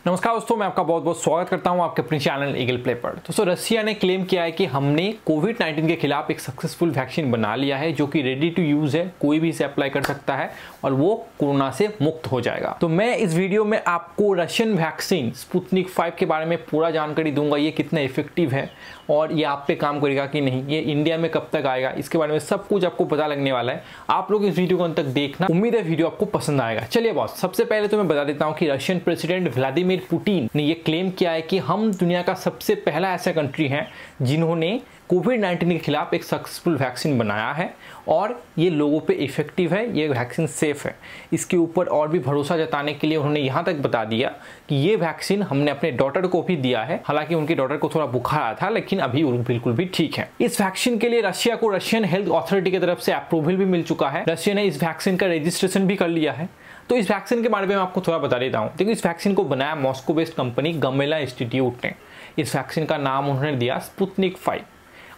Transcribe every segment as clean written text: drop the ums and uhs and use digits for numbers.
नमस्कार दोस्तों, मैं आपका बहुत बहुत स्वागत करता हूं आपके अपने चैनल ईगल प्ले पर। दोस्तों, रशिया ने क्लेम किया है कि हमने कोविड-19 के खिलाफ एक सक्सेसफुल वैक्सीन बना लिया है जो कि रेडी टू यूज है, कोई भी इसे अप्लाई कर सकता है और वो कोरोना से मुक्त हो जाएगा। तो मैं इस वीडियो में आपको रशियन वैक्सीन स्पुतनिक 5 के बारे में पूरा जानकारी दूंगा, ये कितना इफेक्टिव है और ये आप पे काम करेगा कि नहीं, ये इंडिया में कब तक आएगा, इसके बारे में सब कुछ आपको पता लगने वाला है। आप लोग इस वीडियो को अंत तक देखना, उम्मीद है वीडियो आपको पसंद आएगा। चलिए बॉस, सबसे पहले तो मैं बता देता हूँ कि रशियन प्रेसिडेंट व्लादिमीर पुतिन ने ये क्लेम किया है कि हम दुनिया का सबसे पहला ऐसा कंट्री है जिन्होंने कोविड-19 के खिलाफ एक सक्सेसफुल वैक्सीन बनाया है और ये लोगों पे इफेक्टिव है, ये वैक्सीन सेफ है। इसके ऊपर और भी भरोसा जताने के लिए उन्होंने यहाँ तक बता दिया कि ये वैक्सीन हमने अपने डॉटर को भी दिया है। हालांकि उनकी डॉटर को थोड़ा बुखार आया था, लेकिन अभी वो बिल्कुल भी ठीक है। इस वैक्सीन के लिए रशिया को रशियन हेल्थ अथॉरिटी की तरफ से अप्रूवल भी मिल चुका है। रशिया ने इस वैक्सीन का रजिस्ट्रेशन भी कर लिया है। तो इस वैक्सीन के बारे में मैं आपको थोड़ा बता देता हूँ। देखिए, इस वैक्सीन को बनाया मॉस्को बेस्ड कंपनी गमेला इंस्टीट्यूट ने। इस वैक्सीन का नाम उन्होंने दिया स्पुतनिक 5।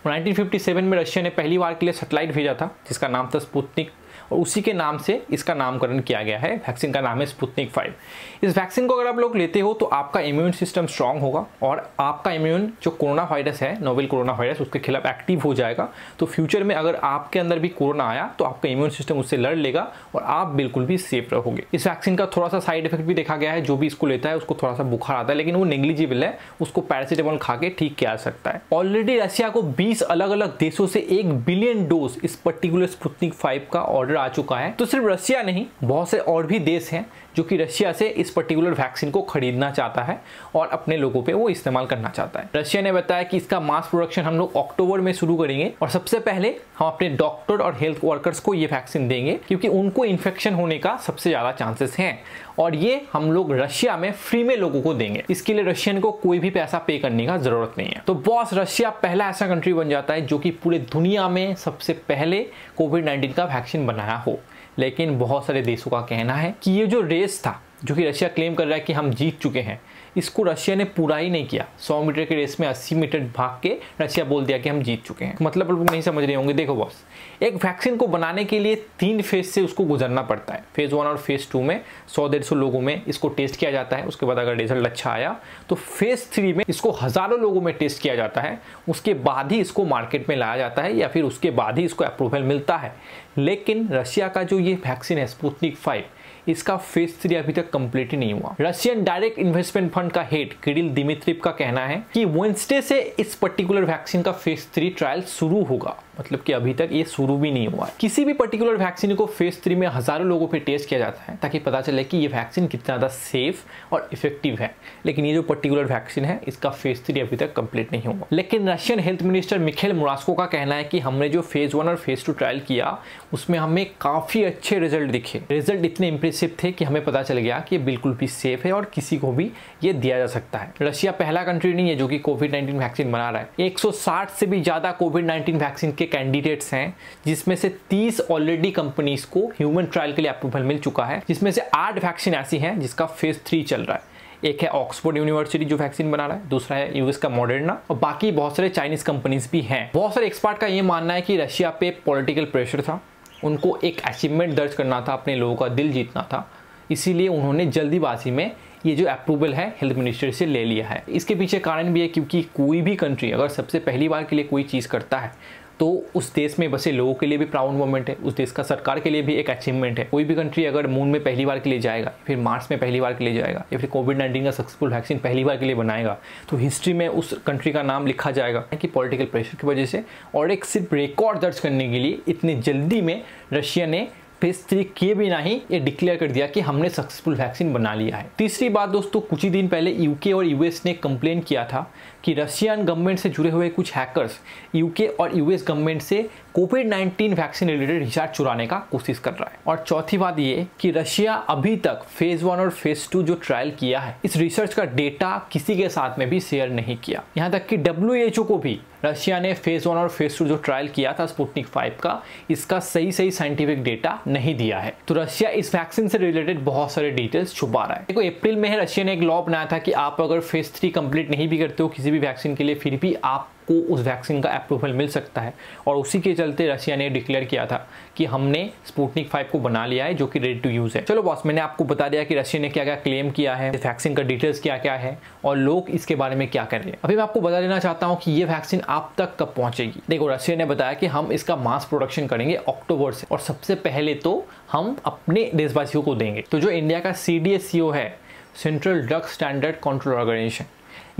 1957 में रशिया ने पहली बार के लिए सैटेलाइट भेजा था जिसका नाम था स्पुतनिक और उसी के नाम से इसका नामकरण किया गया है। वैक्सीन का नाम है स्पुतनिक 5। इस वैक्सीन को अगर आप लोग लेते हो तो आपका इम्यून सिस्टम स्ट्रांग होगा और आपका इम्यून जो कोरोना वायरस है, नोवेल कोरोना वायरस, उसके खिलाफ एक्टिव हो जाएगा। तो फ्यूचर में अगर आपके अंदर भी कोरोना आया तो आपका इम्यून सिस्टम उससे लड़ लेगा और आप बिल्कुल भी सेफ रहोगे। इस वैक्सीन का थोड़ा सा साइड इफेक्ट भी देखा गया है। जो भी इसको लेता है उसको थोड़ा सा बुखार आता है, लेकिन वो नेग्लिजिबल है, उसको पैरासिटामोल खा के ठीक किया जा सकता है। ऑलरेडी रशिया को 20 अलग अलग देशों से 1 बिलियन डोज इस पर्टिकुलर स्पुतनिक 5 का ऑर्डर आ चुका है। तो सिर्फ रशिया नहीं, बहुत से और भी देश हैं जो कि रशिया से इस पर्टिकुलर वैक्सीन को खरीदना चाहता है और अपने लोगों पे वो इस्तेमाल करना चाहता है। रशिया ने बताया कि इसका मास प्रोडक्शन हम लोग अक्टूबर में शुरू करेंगे और सबसे पहले हम अपने डॉक्टर और हेल्थ वर्कर्स को ये वैक्सीन देंगे क्योंकि उनको इन्फेक्शन होने का सबसे ज्यादा चांसेस हैं और ये हम लोग रशिया में फ्री में लोगों को देंगे। इसके लिए रशियन को कोई भी पैसा पे करने का जरूरत नहीं है। तो बॉस, रशिया पहला ऐसा कंट्री बन जाता है जो कि पूरे दुनिया में सबसे पहले कोविड-19 का वैक्सीन बनाया हो। लेकिन बहुत सारे देशों का कहना है कि ये जो रेस था, जो कि रशिया क्लेम कर रहा है कि हम जीत चुके हैं, इसको रशिया ने पूरा ही नहीं किया। 100 मीटर के रेस में 80 मीटर भाग के रशिया बोल दिया कि हम जीत चुके हैं। मतलब लोग नहीं समझ रहे होंगे। देखो बॉस, एक वैक्सीन को बनाने के लिए 3 फेज से उसको गुजरना पड़ता है। फेज 1 और फेज 2 में 100-150 लोगों में इसको टेस्ट किया जाता है। उसके बाद अगर रिजल्ट अच्छा आया तो फेज 3 में इसको हजारों लोगों में टेस्ट किया जाता है। उसके बाद ही इसको मार्केट में लाया जाता है या फिर उसके बाद ही इसको अप्रूवल मिलता है। लेकिन रशिया का जो ये वैक्सीन है स्पुतनिक 5, इसका फेज 3 अभी तक कंप्लीट ही नहीं हुआ। रशियन डायरेक्ट इन्वेस्टमेंट फंड का हेड किरिल दिमित्रिव का कहना है कि वेडनेसडे से इस पर्टिकुलर वैक्सीन का फेज 3 ट्रायल शुरू होगा। मतलब कि अभी तक ये शुरू भी नहीं हुआ है। किसी भी पर्टिकुलर वैक्सीन को फेज 3 में हजारों लोगों पे टेस्ट किया जाता है ताकि पता चले कि ये वैक्सीन कितना ज्यादा सेफ और इफेक्टिव है। लेकिन ये जो पर्टिकुलर वैक्सीन है, इसका फेज 3 अभी तक कंप्लीट नहीं हुआ। लेकिन रशियन हेल्थ मिनिस्टर मिखेल मुरास्को का कहना है कि हमने जो फेज 1 और फेज 2 ट्रायल किया उसमें हमें काफी अच्छे रिजल्ट दिखे। रिजल्ट इतने इंप्रेसिव थे कि हमें पता चल गया कि ये बिल्कुल भी सेफ है और किसी को भी ये दिया जा सकता है। रशिया पहला कंट्री नहीं है जो कि कोविड-19 वैक्सीन बना रहा है। 160 से भी ज्यादा कोविड-19 वैक्सीन के कैंडिडेट्स हैं, जिसमें से 30 ऑलरेडी कंपनीज को ह्यूमन ट्रायल के लिए अप्रूवल मिल चुका है, जिसमें से 8 वैक्सीन ऐसी हैं जिसका फेज 3 चल रहा है। एक है ऑक्सफोर्ड यूनिवर्सिटी जो वैक्सीन बना रहा है, दूसरा है यूएस का मॉडर्ना और बाकी बहुत सारे चाइनीज कंपनीज भी हैं। बहुत सारे एक्सपर्ट का ये मानना है कि रशिया पे पॉलिटिकल प्रेशर था, उनको एक अचीवमेंट दर्ज करना था, अपने लोगों का दिल जीतना था, इसीलिए उन्होंने जल्दीबाजी में ये जो अप्रूवल है हेल्थ मिनिस्ट्री से ले लिया है। इसके पीछे कारण भी है क्योंकि कोई भी कंट्री अगर सबसे पहली बार के लिए कोई चीज़ करता है तो उस देश में बसे लोगों के लिए भी प्राउड मोमेंट है, उस देश का सरकार के लिए भी एक अचीवमेंट है। कोई भी कंट्री अगर मून में पहली बार के लिए जाएगा, फिर मार्स में पहली बार के लिए जाएगा या फिर कोविड-19 का सक्सेसफुल वैक्सीन पहली बार के लिए बनाएगा तो हिस्ट्री में उस कंट्री का नाम लिखा जाएगा कि पॉलिटिकल प्रेशर की वजह से। और एक सिर्फ रिकॉर्ड दर्ज करने के लिए इतनी जल्दी में रशिया ने फेज 3 किए बिना ही ये डिक्लेयर कर दिया कि हमने सक्सेसफुल वैक्सीन बना लिया है। तीसरी बात दोस्तों, कुछ ही दिन पहले यूके और यूएस ने कंप्लेन किया था कि रशियन गवर्नमेंट से जुड़े हुए कुछ हैकर्स यूके और यूएस गवर्नमेंट से कोविड-19 वैक्सीन रिलेटेड रिसर्च चुराने का कोशिश कर रहा है। और चौथी बात ये कि रशिया अभी तक फेज 1 और फेज 2 जो ट्रायल किया है, इस रिसर्च का डेटा किसी के साथ में भी शेयर नहीं किया। यहाँ तक कि WHO को भी रशिया ने फेज 1 और फेज 2 जो ट्रायल किया था स्पुतनिक 5 का, इसका सही साइंटिफिक डेटा नहीं दिया है। तो रशिया इस वैक्सीन से रिलेटेड बहुत सारे डिटेल्स छुपा रहा है। देखो, अप्रैल में रशिया ने एक लॉ बनाया था कि आप अगर फेज 3 कंप्लीट नहीं भी करते हो किसी भी वैक्सीन के लिए, फिर भी आप आपको उस वैक्सीन का अप्रूवल मिल सकता है। और उसी के चलते रशिया ने डिक्लेयर किया था कि हमने स्पुतनिक 5 को बना लिया है जो कि रेडी टू यूज़ है। चलो बॉस, मैंने आपको बता दिया कि रशिया ने क्या क्या क्लेम किया है, वैक्सीन का डिटेल्स क्या क्या है और लोग इसके बारे में क्या कर रहे हैं। अभी मैं आपको बता देना चाहता हूँ कि ये वैक्सीन आप तक कब पहुँचेगी। देखो, रशिया ने बताया कि हम इसका मास प्रोडक्शन करेंगे अक्टूबर से, और सबसे पहले तो हम अपने देशवासियों को देंगे। तो जो इंडिया का CDSCO है, central drug standard control organisation,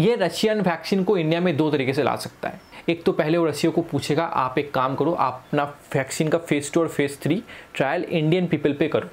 ये रशियन वैक्सीन को इंडिया में 2 तरीके से ला सकता है। एक तो पहले वो रशिया को पूछेगा आप एक काम करो, आप अपना वैक्सीन का फेज 2 और फेज 3 ट्रायल इंडियन पीपल पे करो,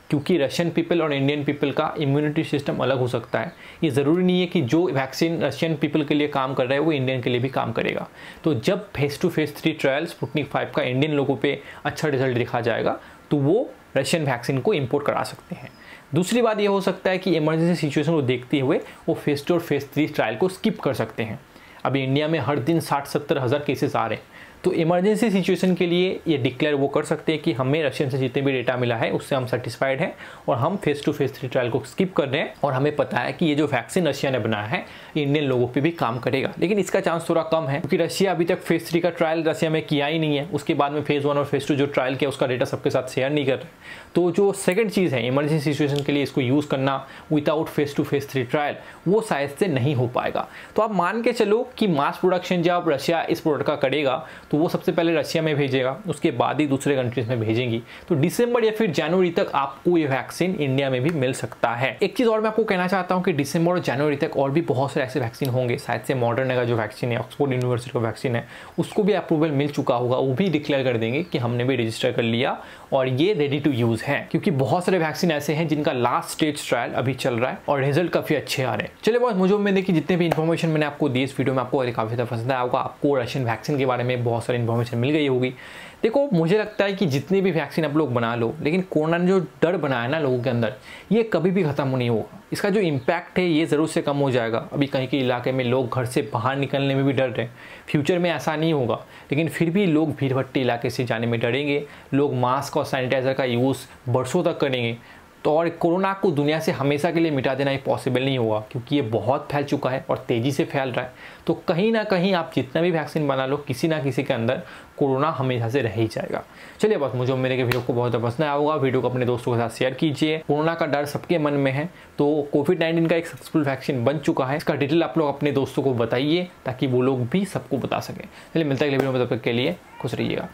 क्योंकि रशियन पीपल और इंडियन पीपल का इम्यूनिटी सिस्टम अलग हो सकता है। ये ज़रूरी नहीं है कि जो वैक्सीन रशियन पीपल के लिए काम कर रहा है वो इंडियन के लिए भी काम करेगा। तो जब फेज 2 फेज 3 ट्रायल स्पुतनिक 5 का इंडियन लोगों पे अच्छा रिजल्ट दिखा जाएगा तो वो रशियन वैक्सीन को इंपोर्ट करा सकते हैं। दूसरी बात ये हो सकता है कि इमरजेंसी सिचुएशन को देखते हुए वो फेज 2 और फेज 3 ट्रायल को स्किप कर सकते हैं। अभी इंडिया में हर दिन 60-70 हज़ार केसेस आ रहे हैं, तो इमरजेंसी सिचुएशन के लिए ये डिक्लेयर वो कर सकते हैं कि हमें रशियन से जितने भी डेटा मिला है उससे हम सेटिस्फाइड हैं और हम फेज 2 फेज 3 ट्रायल को स्किप कर रहे हैं, और हमें पता है कि ये जो वैक्सीन रशिया ने बनाया है इंडियन लोगों पे भी काम करेगा। लेकिन इसका चांस थोड़ा कम है क्योंकि रशिया अभी तक फेज 3 का ट्रायल रशिया में किया ही नहीं है। उसके बाद में फेज 1 और फेज 2 जो ट्रायल किया उसका डेटा सबके साथ शेयर नहीं कर रहे। तो जो सेकंड चीज़ है इमरजेंसी सिचुएशन के लिए इसको यूज़ करना विदाउट फेज 2 फेज 3 ट्रायल, वो शायद से नहीं हो पाएगा। तो आप मान के चलो कि मास प्रोडक्शन जब रशिया इस प्रोडक्ट का करेगा तो वो सबसे पहले रशिया में भेजेगा, उसके बाद ही दूसरे कंट्रीज में भेजेंगी। तो दिसंबर या फिर जनवरी तक आपको ये वैक्सीन इंडिया में भी मिल सकता है। एक चीज़ और मैं आपको कहना चाहता हूँ कि दिसंबर और जनवरी तक और भी बहुत सारे ऐसे वैक्सीन होंगे। शायद से मॉडर्ना का जो वैक्सीन है, ऑक्सफोर्ड यूनिवर्सिटी का वैक्सीन है, उसको भी अप्रूवल मिल चुका होगा। वो भी डिक्लेयर कर देंगे कि हमने भी रजिस्टर कर लिया और ये रेडी टू यूज़ है, क्योंकि बहुत सारे वैक्सीन ऐसे हैं जिनका लास्ट स्टेज ट्रायल अभी चल रहा है और रिजल्ट काफ़ी अच्छे आ रहे हैं। चलिए बॉस, मुझे उम्मीद है कि जितने भी इन्फॉर्मेशन मैंने आपको दी इस वीडियो में आपको काफ़ी ज़्यादा पसंद आया होगा। आपको रशियन वैक्सीन के बारे में बहुत सारी इन्फॉर्मेशन मिल गई होगी। देखो, मुझे लगता है कि जितने भी वैक्सीन आप लोग बना लो, लेकिन कोरोना ने जो डर बनाया ना लोगों के अंदर, ये कभी भी खत्म नहीं होगा। इसका जो इम्पैक्ट है ये ज़रूर से कम हो जाएगा। अभी कहीं के इलाके में लोग घर से बाहर निकलने में भी डर रहे हैं। फ्यूचर में ऐसा नहीं होगा, लेकिन फिर भी लोग भीड़ भट्टी इलाके से जाने में डरेंगे। लोग मास्क और सैनिटाइज़र का यूज़ बरसों तक करेंगे। तो और कोरोना को दुनिया से हमेशा के लिए मिटा देना ये पॉसिबल नहीं होगा, क्योंकि ये बहुत फैल चुका है और तेज़ी से फैल रहा है। तो कहीं ना कहीं आप जितना भी वैक्सीन बना लो, किसी ना किसी के अंदर कोरोना हमेशा से रह ही जाएगा। चलिए बस, मुझे उम्मीद है कि वीडियो को बहुत पसंद आया होगा। वीडियो को अपने दोस्तों के साथ शेयर कीजिए। कोरोना का डर सबके मन में है, तो कोविड-19 का एक सक्सेसफुल वैक्सीन बन चुका है। इसका डिटेल आप लोग अपने दोस्तों को बताइए ताकि वो लोग भी सबको बता सकें। चलिए मिलता है अगले वीडियो में, तब तक के लिए खुश रहिएगा।